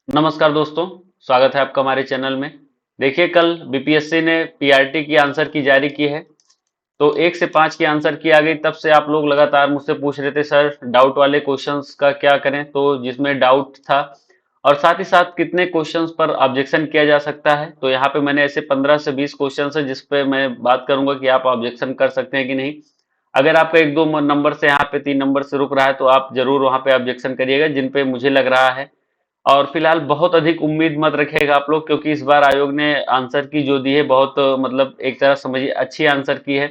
नमस्कार दोस्तों, स्वागत है आपका हमारे चैनल में। देखिए, कल बीपीएससी ने पीआरटी की आंसर की जारी की है। तो 1 से 5 की आंसर की आ गई। तब से आप लोग लगातार मुझसे पूछ रहे थे सर डाउट वाले क्वेश्चंस का क्या करें, तो जिसमें डाउट था और साथ ही साथ कितने क्वेश्चंस पर ऑब्जेक्शन किया जा सकता है। तो यहाँ पे मैंने ऐसे 15 से 20 क्वेश्चंस है जिस पे मैं बात करूंगा कि आप ऑब्जेक्शन कर सकते हैं कि नहीं। अगर आपका एक दो नंबर से यहाँ पे 3 नंबर से रुक रहा है तो आप जरूर वहां पे ऑब्जेक्शन करिएगा जिन पे मुझे लग रहा है। और फिलहाल बहुत अधिक उम्मीद मत रखिएगा आप लोग, क्योंकि इस बार आयोग ने आंसर की जो दी है बहुत मतलब एक तरह समझिए अच्छी आंसर की है।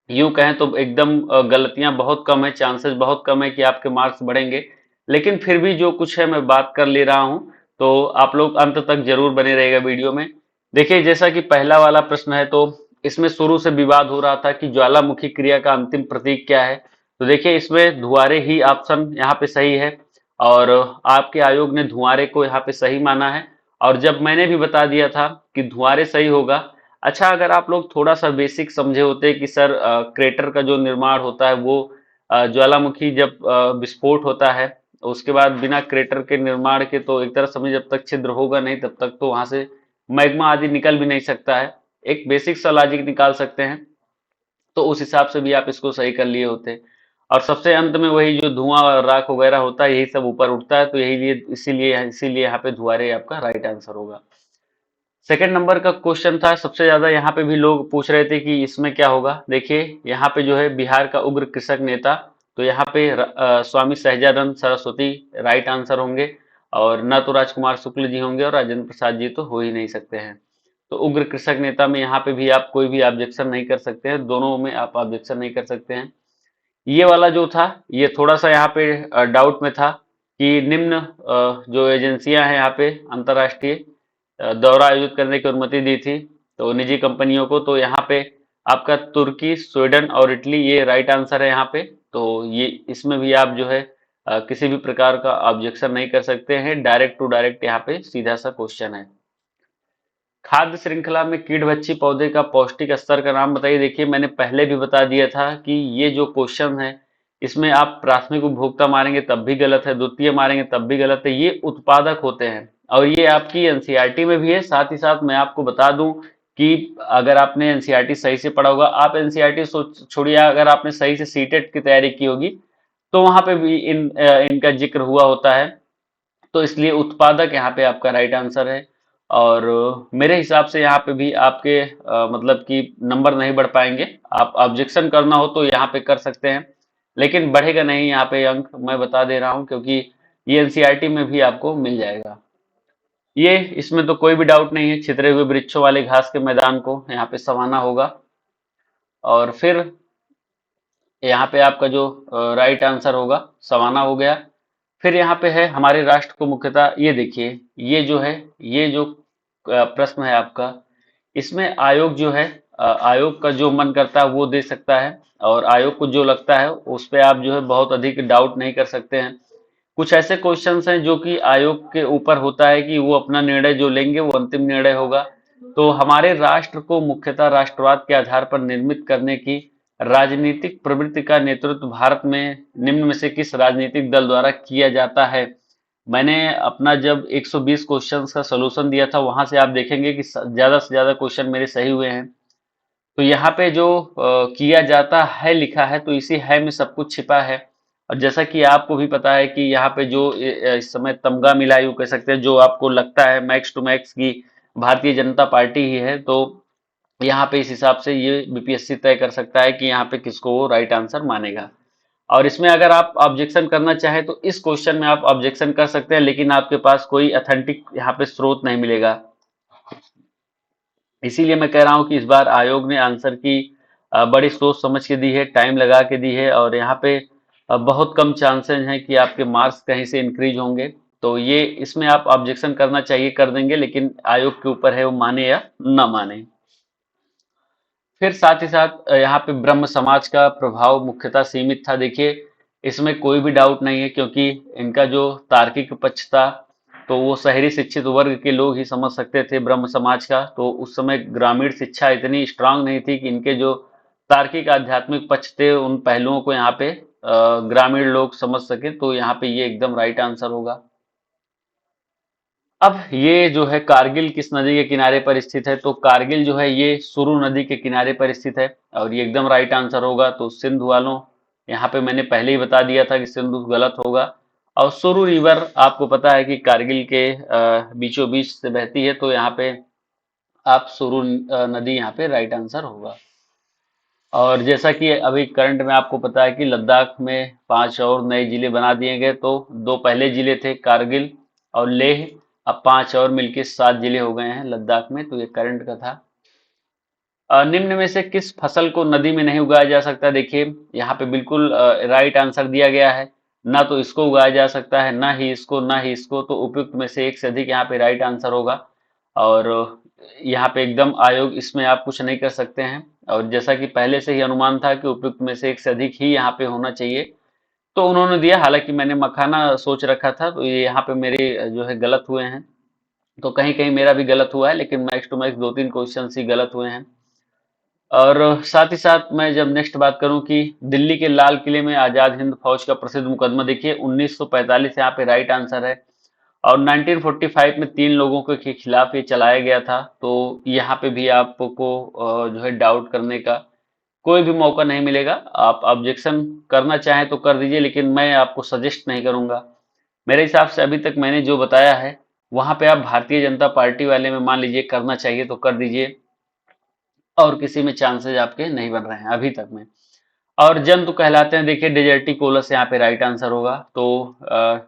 यूं कहें तो एकदम गलतियां बहुत कम है, चांसेस बहुत कम है कि आपके मार्क्स बढ़ेंगे। लेकिन फिर भी जो कुछ है मैं बात कर ले रहा हूं। तो आप लोग अंत तक जरूर बने रहेगा वीडियो में। देखिए, जैसा कि पहला वाला प्रश्न है, तो इसमें शुरू से विवाद हो रहा था कि ज्वालामुखी क्रिया का अंतिम प्रतीक क्या है। तो देखिए, इसमें धुआरे ही ऑप्शन यहाँ पे सही है। और आपके आयोग ने धुआरे को यहाँ पे सही माना है। और जब मैंने भी बता दिया था कि धुआरे सही होगा। अच्छा, अगर आप लोग थोड़ा सा बेसिक समझे होते कि सर क्रेटर का जो निर्माण होता है वो ज्वालामुखी जब विस्फोट होता है उसके बाद बिना क्रेटर के निर्माण के तो एक तरह समझे जब तक छिद्र होगा नहीं तब तक तो वहां से मैग्मा आदि निकल भी नहीं सकता है। एक बेसिक सा लॉजिक निकाल सकते हैं। तो उस हिसाब से भी आप इसको सही कर लिए होते। और सबसे अंत में वही जो धुआं और राख वगैरह होता है यही सब ऊपर उठता है, तो यही लिए इसीलिए इसीलिए यहाँ पे धुआरे आपका राइट आंसर होगा। सेकंड नंबर का क्वेश्चन था, सबसे ज्यादा यहाँ पे भी लोग पूछ रहे थे कि इसमें क्या होगा। देखिए, यहाँ पे जो है बिहार का उग्र कृषक नेता, तो यहाँ पे स्वामी सहजानंद सरस्वती राइट आंसर होंगे। और न तो राजकुमार शुक्ल जी होंगे और राजेंद्र प्रसाद जी तो हो ही नहीं सकते हैं। तो उग्र कृषक नेता में यहाँ पे भी आप कोई भी ऑब्जेक्शन नहीं कर सकते हैं, दोनों में आप ऑब्जेक्शन नहीं कर सकते हैं। ये वाला जो था ये थोड़ा सा यहाँ पे डाउट में था कि निम्न जो एजेंसियां हैं यहाँ पे अंतर्राष्ट्रीय दौरा आयोजित करने की अनुमति दी थी तो निजी कंपनियों को, तो यहाँ पे आपका तुर्की, स्वीडन और इटली ये राइट आंसर है यहाँ पे। तो ये इसमें भी आप जो है किसी भी प्रकार का ऑब्जेक्शन नहीं कर सकते हैं, डायरेक्ट टू डायरेक्ट यहाँ पे सीधा सा क्वेश्चन है। खाद्य श्रृंखला में कीटभक्षी पौधे का पौष्टिक स्तर का नाम बताइए। देखिए, मैंने पहले भी बता दिया था कि ये जो क्वेश्चन है इसमें आप प्राथमिक उपभोक्ता मारेंगे तब भी गलत है, द्वितीय मारेंगे तब भी गलत है। ये उत्पादक होते हैं और ये आपकी एनसीईआरटी में भी है। साथ ही साथ मैं आपको बता दूं कि अगर आपने एनसीईआरटी सही से पढ़ा होगा, आप एनसीईआरटी छोड़िए, अगर आपने सही से सीटेट की तैयारी की होगी तो वहां पे भी इनका जिक्र हुआ होता है। तो इसलिए उत्पादक यहाँ पे आपका राइट आंसर है। और मेरे हिसाब से यहाँ पे भी आपके मतलब कि नंबर नहीं बढ़ पाएंगे। आप ऑब्जेक्शन करना हो तो यहाँ पे कर सकते हैं, लेकिन बढ़ेगा नहीं यहाँ पे अंक, मैं बता दे रहा हूँ, क्योंकि ये एनसीईआरटी में भी आपको मिल जाएगा। ये इसमें तो कोई भी डाउट नहीं है, छितरे हुए वृक्षों वाले घास के मैदान को यहाँ पे सवाना होगा। और फिर यहाँ पे आपका जो राइट आंसर होगा सवाना हो गया। फिर यहाँ पे है हमारे राष्ट्र को मुख्यतः, ये देखिए, ये जो है, ये जो प्रश्न है आपका, इसमें आयोग जो है आयोग का जो मन करता है वो दे सकता है। और आयोग को जो लगता है उस पे आप जो है बहुत अधिक डाउट नहीं कर सकते हैं। कुछ ऐसे क्वेश्चंस हैं जो कि आयोग के ऊपर होता है कि वो अपना निर्णय जो लेंगे वो अंतिम निर्णय होगा। तो हमारे राष्ट्र को मुख्यतः राष्ट्रवाद के आधार पर निर्मित करने की राजनीतिक प्रवृत्ति का नेतृत्व भारत में निम्न में से किस राजनीतिक दल द्वारा किया जाता है। मैंने अपना जब 120 क्वेश्चंस का सलूशन दिया था वहां से आप देखेंगे कि ज्यादा से ज्यादा क्वेश्चन मेरे सही हुए हैं। तो यहाँ पे जो किया जाता है लिखा है, तो इसी है में सब कुछ छिपा है। और जैसा कि आपको भी पता है कि यहाँ पे जो इस समय तमगा मिला यूं कह सकते हैं, जो आपको लगता है मैक्स टू मैक्स की भारतीय जनता पार्टी ही है, तो यहाँ पे इस हिसाब से ये बीपीएससी तय कर सकता है कि यहाँ पे किसको वो राइट आंसर मानेगा। और इसमें अगर आप ऑब्जेक्शन करना चाहें तो इस क्वेश्चन में आप ऑब्जेक्शन कर सकते हैं, लेकिन आपके पास कोई अथेंटिक यहाँ पे स्रोत नहीं मिलेगा। इसीलिए मैं कह रहा हूं कि इस बार आयोग ने आंसर की बड़ी सोच समझ के दी है, टाइम लगा के दी है। और यहाँ पे बहुत कम चांसेस हैं कि आपके मार्क्स कहीं से इंक्रीज होंगे। तो ये इसमें आप ऑब्जेक्शन करना चाहिए कर देंगे, लेकिन आयोग के ऊपर है वो माने या ना माने। फिर साथ ही साथ यहाँ पे ब्रह्म समाज का प्रभाव मुख्यतः सीमित था। देखिए, इसमें कोई भी डाउट नहीं है, क्योंकि इनका जो तार्किक पक्ष था तो वो शहरी शिक्षित वर्ग के लोग ही समझ सकते थे ब्रह्म समाज का। तो उस समय ग्रामीण शिक्षा इतनी स्ट्रांग नहीं थी कि इनके जो तार्किक आध्यात्मिक पक्ष थे उन पहलुओं को यहाँ पे ग्रामीण लोग समझ सके। तो यहाँ पे ये एकदम राइट आंसर होगा। अब ये जो है कारगिल किस नदी के किनारे पर स्थित है, तो कारगिल जो है ये सुरु नदी के किनारे पर स्थित है और ये एकदम राइट आंसर होगा। तो सिंधु वालों, यहाँ पे मैंने पहले ही बता दिया था कि सिंधु गलत होगा। और सुरु रिवर आपको पता है कि कारगिल के बीचों बीच से बहती है, तो यहाँ पे आप सुरु नदी यहाँ पे राइट आंसर होगा। और जैसा कि अभी करंट में आपको पता है कि लद्दाख में 5 और नए जिले बना दिए गए, तो 2 पहले जिले थे कारगिल और लेह, अब 5 और मिलके 7 जिले हो गए हैं लद्दाख में। तो ये करंट का था। निम्न में से किस फसल को नदी में नहीं उगाया जा सकता? देखिए यहाँ पे बिल्कुल राइट आंसर दिया गया है। ना तो इसको उगाया जा सकता है, ना ही इसको, ना ही इसको। तो उपयुक्त में से एक से अधिक यहाँ पे राइट आंसर होगा। और यहाँ पे एकदम आयोग, इसमें आप कुछ नहीं कर सकते हैं। और जैसा कि पहले से ही अनुमान था कि उपयुक्त में से एक से अधिक ही यहाँ पे होना चाहिए, तो उन्होंने दिया। हालांकि मैंने मखाना सोच रखा था, तो ये यहाँ पे मेरे जो है गलत हुए हैं। तो कहीं कहीं मेरा भी गलत हुआ है, लेकिन मैक्स टू मैक्स 2-3 क्वेश्चन ही गलत हुए हैं। और साथ ही साथ मैं जब नेक्स्ट बात करूं कि दिल्ली के लाल किले में आजाद हिंद फौज का प्रसिद्ध मुकदमा, देखिए 1945 यहाँ पे राइट आंसर है। और 1945 में 3 लोगों के खिलाफ ये चलाया गया था। तो यहाँ पे भी आपको जो है डाउट करने का कोई भी मौका नहीं मिलेगा। आप ऑब्जेक्शन करना चाहें तो कर दीजिए, लेकिन मैं आपको सजेस्ट नहीं करूंगा। मेरे हिसाब से अभी तक मैंने जो बताया है, वहां पे आप भारतीय जनता पार्टी वाले में मान लीजिए करना चाहिए तो कर दीजिए, और किसी में चांसेस आपके नहीं बन रहे हैं अभी तक में। और जंतु कहलाते हैं, देखिए डिजर्टिकोलस यहाँ पे राइट आंसर होगा। तो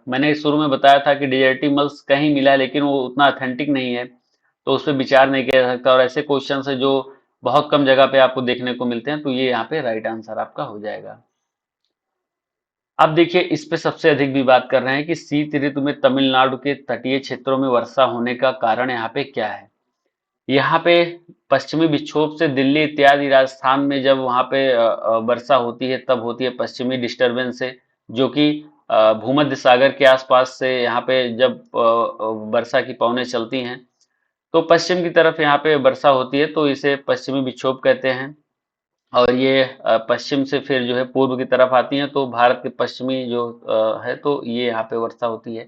मैंने शुरू में बताया था कि डिजर्टिमल्स कहीं मिला है, लेकिन वो उतना ऑथेंटिक नहीं है, तो उस पर विचार नहीं किया जा सकता। और ऐसे क्वेश्चन है जो बहुत कम जगह पे आपको देखने को मिलते हैं, तो ये यहाँ पे राइट आंसर आपका हो जाएगा। अब देखिए इस पे सबसे अधिक भी बात कर रहे हैं कि शीत ऋतु में तमिलनाडु के तटीय क्षेत्रों में वर्षा होने का कारण यहाँ पे क्या है। यहाँ पे पश्चिमी विक्षोभ से दिल्ली इत्यादि राजस्थान में जब वहाँ पे वर्षा होती है, तब होती है पश्चिमी डिस्टरबेंस से, जो कि भूमध्य सागर के आसपास से यहाँ पे जब वर्षा की पवनें चलती हैं, तो पश्चिम की तरफ यहाँ पे वर्षा होती है, तो इसे पश्चिमी विक्षोभ कहते हैं। और ये पश्चिम से फिर जो है पूर्व की तरफ आती हैं, तो भारत के पश्चिमी जो है, तो ये यहाँ पे वर्षा होती है।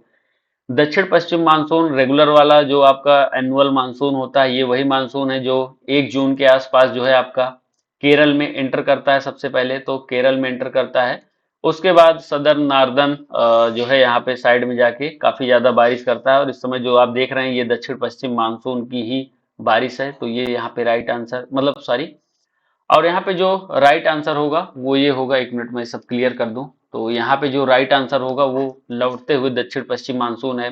दक्षिण पश्चिम मानसून रेगुलर वाला जो आपका एनुअल मानसून होता है, ये वही मानसून है जो 1 जून के आसपास जो है आपका केरल में एंटर करता है। सबसे पहले तो केरल में एंटर करता है, उसके बाद सदर्न नार्दर्न जो है यहाँ पे साइड में जाके काफी ज्यादा बारिश करता है। और इस समय जो आप देख रहे हैं ये दक्षिण पश्चिम मानसून की ही बारिश है। तो ये यहाँ पे राइट आंसर, मतलब सॉरी, और यहाँ पे जो राइट आंसर होगा वो ये होगा। 1 मिनट में सब क्लियर कर दूं। तो यहाँ पे जो राइट आंसर होगा वो लौटते हुए दक्षिण पश्चिम मानसून है।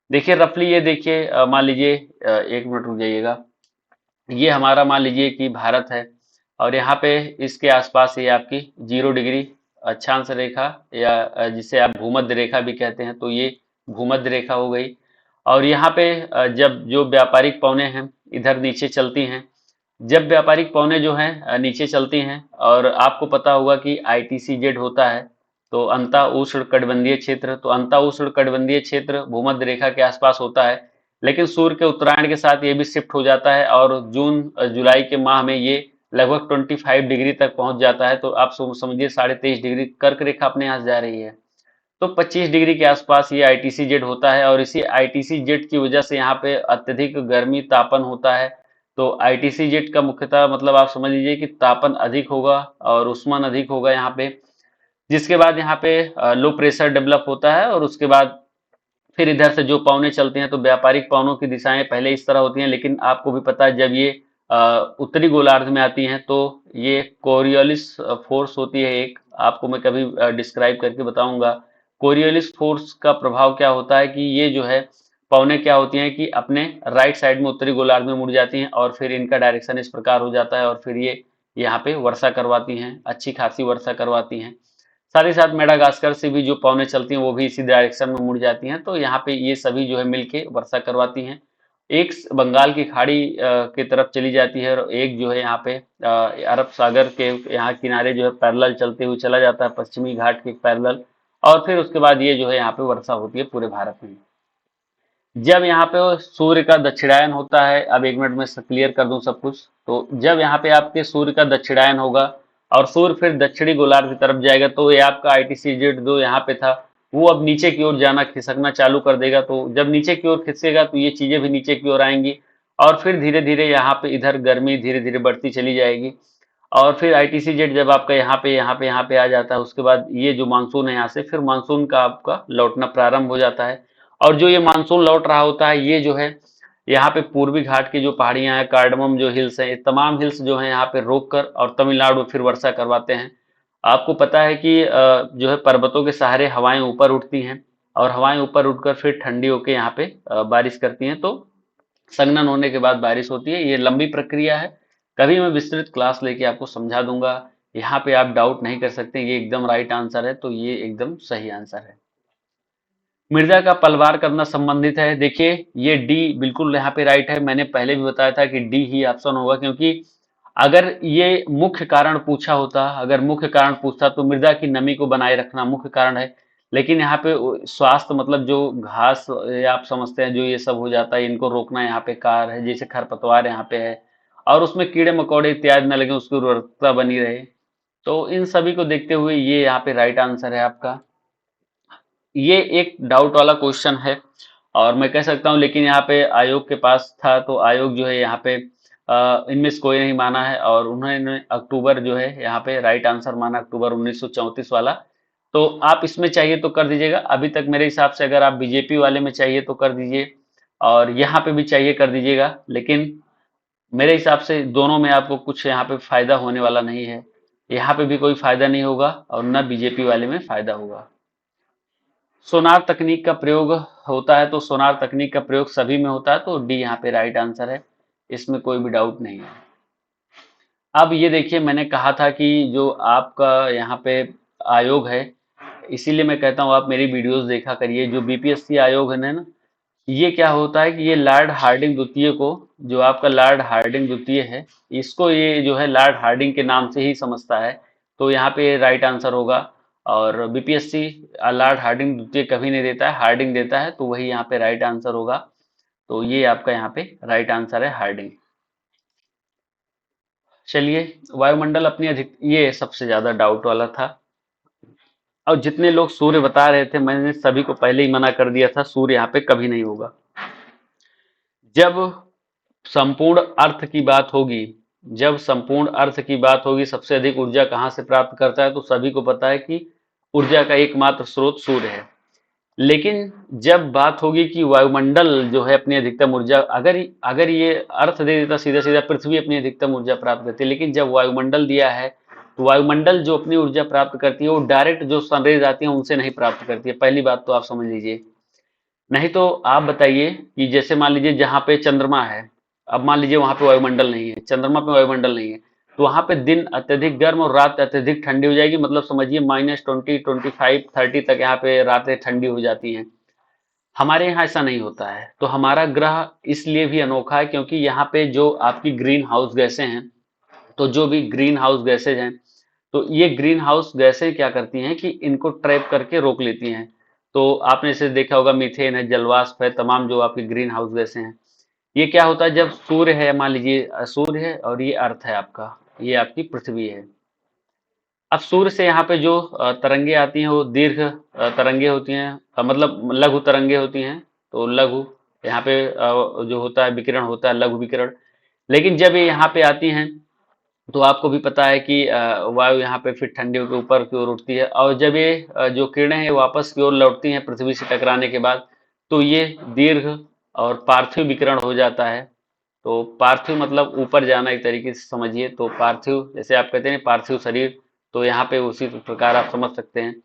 देखिए रफली ये देखिए, मान लीजिए 1 मिनट रुक जाइएगा। ये हमारा मान लीजिए कि भारत है, और यहाँ पे इसके आसपास ये आपकी 0 डिग्री अक्षांश रेखा, या जिसे आप भूमध्य रेखा भी कहते हैं, तो ये भूमध्य रेखा हो गई। और यहाँ पे जब जो व्यापारिक पवनें हैं इधर नीचे चलती हैं, जब व्यापारिक पवनें जो हैं नीचे चलती हैं, और आपको पता होगा कि ITCZ होता है, तो अंतः उष्ण कटिबंधीय क्षेत्र, तो अंतः उष्ण कटिबंधीय क्षेत्र भूमध्य रेखा के आसपास होता है। लेकिन सूर्य के उत्तरायण के साथ ये भी शिफ्ट हो जाता है, और जून जुलाई के माह में ये लगभग 25 डिग्री तक पहुंच जाता है। तो आप समझिए 23.5 डिग्री कर्क रेखा अपने यहाँ से जा रही है, तो 25 डिग्री के आसपास ये ITCZ होता है। और इसी ITCZ की वजह से यहाँ पे अत्यधिक गर्मी तापन होता है। तो ITCZ का मुख्यतः मतलब आप समझ लीजिए कि तापन अधिक होगा और उष्मन अधिक होगा यहाँ पे, जिसके बाद यहाँ पे लो प्रेशर डेवलप होता है। और उसके बाद फिर इधर से जो पवनें चलती हैं, तो व्यापारिक पवनों की दिशाएं पहले इस तरह होती हैं, लेकिन आपको भी पता है जब ये उत्तरी गोलार्ध में आती हैं, तो ये कोरियोलिस फोर्स होती है एक, आपको मैं कभी डिस्क्राइब करके बताऊंगा। कोरियोलिस फोर्स का प्रभाव क्या होता है कि ये जो है पवनें क्या होती हैं कि अपने राइट साइड में उत्तरी गोलार्ध में मुड़ जाती हैं, और फिर इनका डायरेक्शन इस प्रकार हो जाता है, और फिर ये यहाँ पे वर्षा करवाती हैं, अच्छी खासी वर्षा करवाती हैं। साथ ही साथ मेडागास्कर से भी जो पवनें चलती हैं वो भी इसी डायरेक्शन में मुड़ जाती हैं, तो यहाँ पे ये सभी जो है मिलके वर्षा करवाती हैं। एक बंगाल की खाड़ी की तरफ चली जाती है, और एक जो है यहाँ पे अरब सागर के यहाँ किनारे जो है पैरेलल चलते हुए चला जाता है, पश्चिमी घाट के पैरेलल। और फिर उसके बाद ये जो है यहाँ पे वर्षा होती है पूरे भारत में। जब यहाँ पे सूर्य का दक्षिणायन होता है, अब 1 मिनट में क्लियर कर दूं सब कुछ। तो जब यहाँ पे आपके सूर्य का दक्षिणायन होगा और सूर्य फिर दक्षिणी गोलार्ध की तरफ जाएगा, तो ये आपका ITCZ जो यहाँ पे था वो अब नीचे की ओर जाना खिसकना चालू कर देगा। तो जब नीचे की ओर खिसकेगा तो ये चीजें भी नीचे की ओर आएंगी और फिर धीरे धीरे यहाँ पे इधर गर्मी धीरे धीरे बढ़ती चली जाएगी। और फिर आईटीसी जेट जब आपका यहाँ पे आ जाता है, उसके बाद ये जो मानसून है यहाँ से फिर मानसून का आपका लौटना प्रारंभ हो जाता है। और जो ये मानसून लौट रहा होता है, ये जो है यहाँ पे पूर्वी घाट की जो पहाड़ियां हैं, कार्डमम जो हिल्स हैं, ये तमाम हिल्स जो हैं यहाँ पे रोक कर और तमिलनाडु में फिर वर्षा करवाते हैं। आपको पता है कि जो है पर्वतों के सहारे हवाएं ऊपर उठती हैं और हवाएं ऊपर उठकर फिर ठंडी होकर यहाँ पे बारिश करती हैं। तो संघनन होने के बाद बारिश होती है। ये लंबी प्रक्रिया है, कभी मैं विस्तृत क्लास लेके आपको समझा दूंगा। यहाँ पे आप डाउट नहीं कर सकते, ये एकदम राइट आंसर है, तो ये एकदम सही आंसर है। मृदा का पलवार करना संबंधित है, देखिए ये डी बिल्कुल यहाँ पे राइट है। मैंने पहले भी बताया था कि डी ही ऑप्शन होगा, क्योंकि अगर ये मुख्य कारण पूछा होता, अगर मुख्य कारण पूछता तो मृदा की नमी को बनाए रखना मुख्य कारण है। लेकिन यहाँ पे स्वास्थ्य मतलब जो घास या आप समझते हैं जो ये सब हो जाता है, इनको रोकना यहाँ पे कार्य है। जैसे खरपतवार यहाँ पे है और उसमें कीड़े मकोड़े इत्यादि न लगे, उसकी उर्वरकता बनी रहे। तो इन सभी को देखते हुए ये यहाँ पे राइट आंसर है आपका। ये एक डाउट वाला क्वेश्चन है और मैं कह सकता हूँ, लेकिन यहाँ पे आयोग के पास था तो आयोग जो है यहाँ पे इनमें से कोई नहीं माना है और उन्होंने अक्टूबर जो है यहाँ पे राइट आंसर माना, अक्टूबर 1934 वाला। तो आप इसमें चाहिए तो कर दीजिएगा। अभी तक मेरे हिसाब से अगर आप बीजेपी वाले में चाहिए तो कर दीजिए और यहाँ पे भी चाहिए कर दीजिएगा, लेकिन मेरे हिसाब से दोनों में आपको कुछ यहाँ पे फायदा होने वाला नहीं है। यहाँ पे भी कोई फायदा नहीं होगा और न बीजेपी वाले में फायदा होगा। सोनार तकनीक का प्रयोग होता है, तो सोनार तकनीक का प्रयोग सभी में होता है, तो डी यहाँ पे राइट आंसर है, इसमें कोई भी डाउट नहीं है। अब ये देखिए, मैंने कहा था कि जो आपका यहाँ पे आयोग है, इसीलिए मैं कहता हूँ आप मेरी वीडियोस देखा करिए। जो बीपीएससी आयोग है ना, ये क्या होता है कि ये लॉर्ड हार्डिंग द्वितीय को, जो आपका लॉर्ड हार्डिंग द्वितीय है, इसको ये जो है लॉर्ड हार्डिंग के नाम से ही समझता है। तो यहाँ पे राइट आंसर होगा। और बीपीएससी लॉर्ड हार्डिंग द्वितीय कभी नहीं देता है, हार्डिंग देता है, तो वही यहाँ पे राइट आंसर होगा। तो ये आपका यहाँ पे राइट आंसर है, हार्डिंग। चलिए, वायुमंडल अपनी अधिक, ये सबसे ज्यादा डाउट वाला था। और जितने लोग सूर्य बता रहे थे, मैंने सभी को पहले ही मना कर दिया था, सूर्य यहाँ पे कभी नहीं होगा। जब संपूर्ण अर्थ की बात होगी, जब संपूर्ण अर्थ की बात होगी, सबसे अधिक ऊर्जा कहाँ से प्राप्त करता है, तो सभी को पता है कि ऊर्जा का एकमात्र स्रोत सूर्य है। लेकिन जब बात होगी कि वायुमंडल जो है अपनी अधिकतम ऊर्जा, अगर अगर ये अर्थ दे देता सीधा सीधा पृथ्वी अपनी अधिकतम ऊर्जा प्राप्त करती है, लेकिन जब वायुमंडल दिया है तो वायुमंडल जो अपनी ऊर्जा प्राप्त करती है वो डायरेक्ट जो सनरेज आती है उनसे नहीं प्राप्त करती है। पहली बात तो आप समझ लीजिए। नहीं तो आप बताइए कि जैसे मान लीजिए जहाँ पे चंद्रमा है, अब मान लीजिए वहां पे वायुमंडल नहीं है, चंद्रमा पे वायुमंडल नहीं है, तो वहां पे दिन अत्यधिक गर्म और रात अत्यधिक ठंडी हो जाएगी। मतलब समझिए -20, 25, 30 तक यहाँ पे रातें ठंडी हो जाती हैं। हमारे यहाँ ऐसा नहीं होता है। तो हमारा ग्रह इसलिए भी अनोखा है क्योंकि यहाँ पे जो आपकी ग्रीन हाउस गैसें हैं, तो जो भी ग्रीन हाउस गैसेज हैं, तो ये ग्रीन हाउस गैसें क्या करती हैं कि इनको ट्रैप करके रोक लेती हैं। तो आपने इसे देखा होगा, मीथेन है, जलवाष्प है, तमाम जो आपकी ग्रीन हाउस गैसें हैं। ये क्या होता है जब सूर्य है, मान लीजिए सूर्य है और ये अर्थ है आपका, ये आपकी पृथ्वी है। अब सूर्य से यहाँ पे जो तरंगे आती हैं वो दीर्घ तरंगे होती हैं, मतलब लघु तरंगे होती हैं। तो लघु यहाँ पे जो होता है विकिरण होता है लघु विकिरण। लेकिन जब ये यहाँ पे आती हैं तो आपको भी पता है कि वायु यहाँ पे फिर ठंडी होकर ऊपर की ओर उठती है और जब ये जो किरणें हैं वापस की ओर लौटती हैं पृथ्वी से टकराने के बाद, तो ये दीर्घ और पार्थिव विकिरण हो जाता है। तो पार्थिव मतलब ऊपर जाना, एक तरीके से समझिए। तो पार्थिव जैसे आप कहते हैं पार्थिव शरीर, तो यहाँ पे उसी प्रकार आप समझ सकते हैं।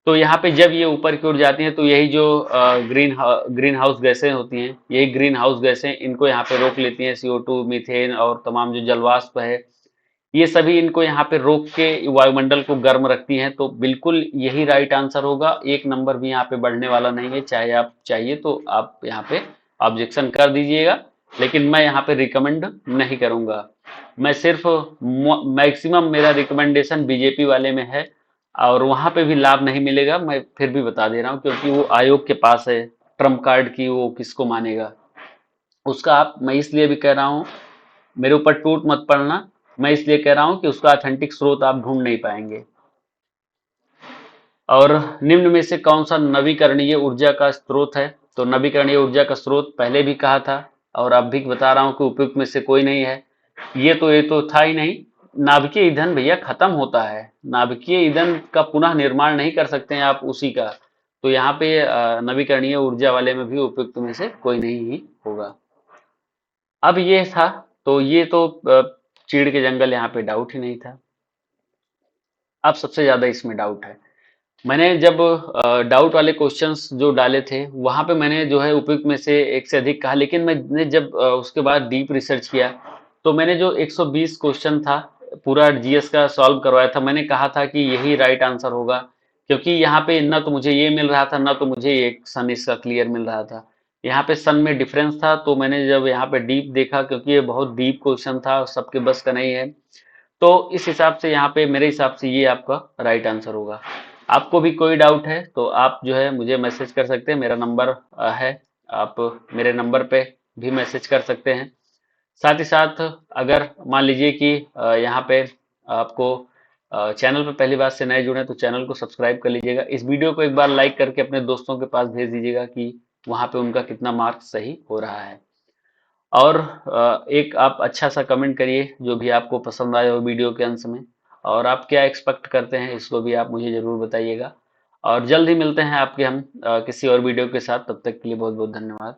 तो यहाँ पे जब ये ऊपर की ओर जाती हैं तो यही जो ग्रीन हाउस गैसें होती हैं, यही ग्रीन हाउस गैसें इनको यहाँ पे रोक लेती हैं, CO2, मीथेन और तमाम जो जलवाष्प है, ये सभी इनको यहाँ पे रोक के वायुमंडल को गर्म रखती हैं। तो बिल्कुल यही राइट आंसर होगा, एक नंबर भी यहाँ पे बढ़ने वाला नहीं है। चाहे आप चाहिए तो आप यहाँ पे ऑब्जेक्शन कर दीजिएगा, लेकिन मैं यहाँ पे रिकमेंड नहीं करूंगा। मैं सिर्फ मैक्सिमम मेरा रिकमेंडेशन बीजेपी वाले में है और वहां पे भी लाभ नहीं मिलेगा। मैं फिर भी बता दे रहा हूँ क्योंकि वो आयोग के पास है ट्रम्प कार्ड की, वो किसको मानेगा उसका। आप, मैं इसलिए भी कह रहा हूँ, मेरे ऊपर टूट मत पड़ना, मैं इसलिए कह रहा हूं कि उसका ऑथेंटिक स्रोत आप ढूंढ नहीं पाएंगे। और निम्न में से कौन सा नवीकरणीय ऊर्जा का स्रोत है? तो नवीकरणीय ऊर्जा का स्रोत पहले भी कहा था और अब भी बता रहा हूं कि उपयुक्त में से कोई नहीं है। ये तो था ही नहीं। नाभिकीय ईंधन भैया खत्म होता है, नाभिकीय ईंधन का पुनः निर्माण नहीं कर सकते हैं आप उसी का। तो यहाँ पे नवीकरणीय ऊर्जा वाले में भी उपयुक्त में से कोई नहीं ही होगा। अब ये था, तो ये तो चीड़ के जंगल, यहाँ पे डाउट ही नहीं था। अब सबसे ज्यादा इसमें डाउट है। मैंने जब डाउट वाले क्वेश्चंस जो डाले थे वहां पे मैंने जो है उपयुक्त में से एक से अधिक कहा, लेकिन मैंने जब उसके बाद डीप रिसर्च किया तो मैंने जो 120 क्वेश्चन था पूरा जीएस का सॉल्व करवाया था, मैंने कहा था कि यही राइट आंसर होगा, क्योंकि यहाँ पे ना तो मुझे ये मिल रहा था ना तो मुझे एक सन इसका क्लियर मिल रहा था। यहाँ पे सन में डिफरेंस था, तो मैंने जब यहाँ पे डीप देखा, क्योंकि ये बहुत डीप क्वेश्चन था, सबके बस का नहीं है, तो इस हिसाब से यहाँ पे मेरे हिसाब से ये आपका राइट आंसर होगा। आपको भी कोई डाउट है तो आप जो है मुझे मैसेज कर सकते हैं, मेरा नंबर है, आप मेरे नंबर पे भी मैसेज कर सकते हैं। साथ ही साथ अगर मान लीजिए कि यहाँ पे आपको चैनल पर पहली बार से नए जुड़े तो चैनल को सब्सक्राइब कर लीजिएगा। इस वीडियो को एक बार लाइक करके अपने दोस्तों के पास भेज दीजिएगा कि वहाँ पे उनका कितना मार्क्स सही हो रहा है। और एक आप अच्छा सा कमेंट करिए जो भी आपको पसंद आया हो वीडियो के अंश में, और आप क्या एक्सपेक्ट करते हैं इसको भी आप मुझे जरूर बताइएगा। और जल्द ही मिलते हैं आपके हम किसी और वीडियो के साथ, तब तक के लिए बहुत बहुत धन्यवाद।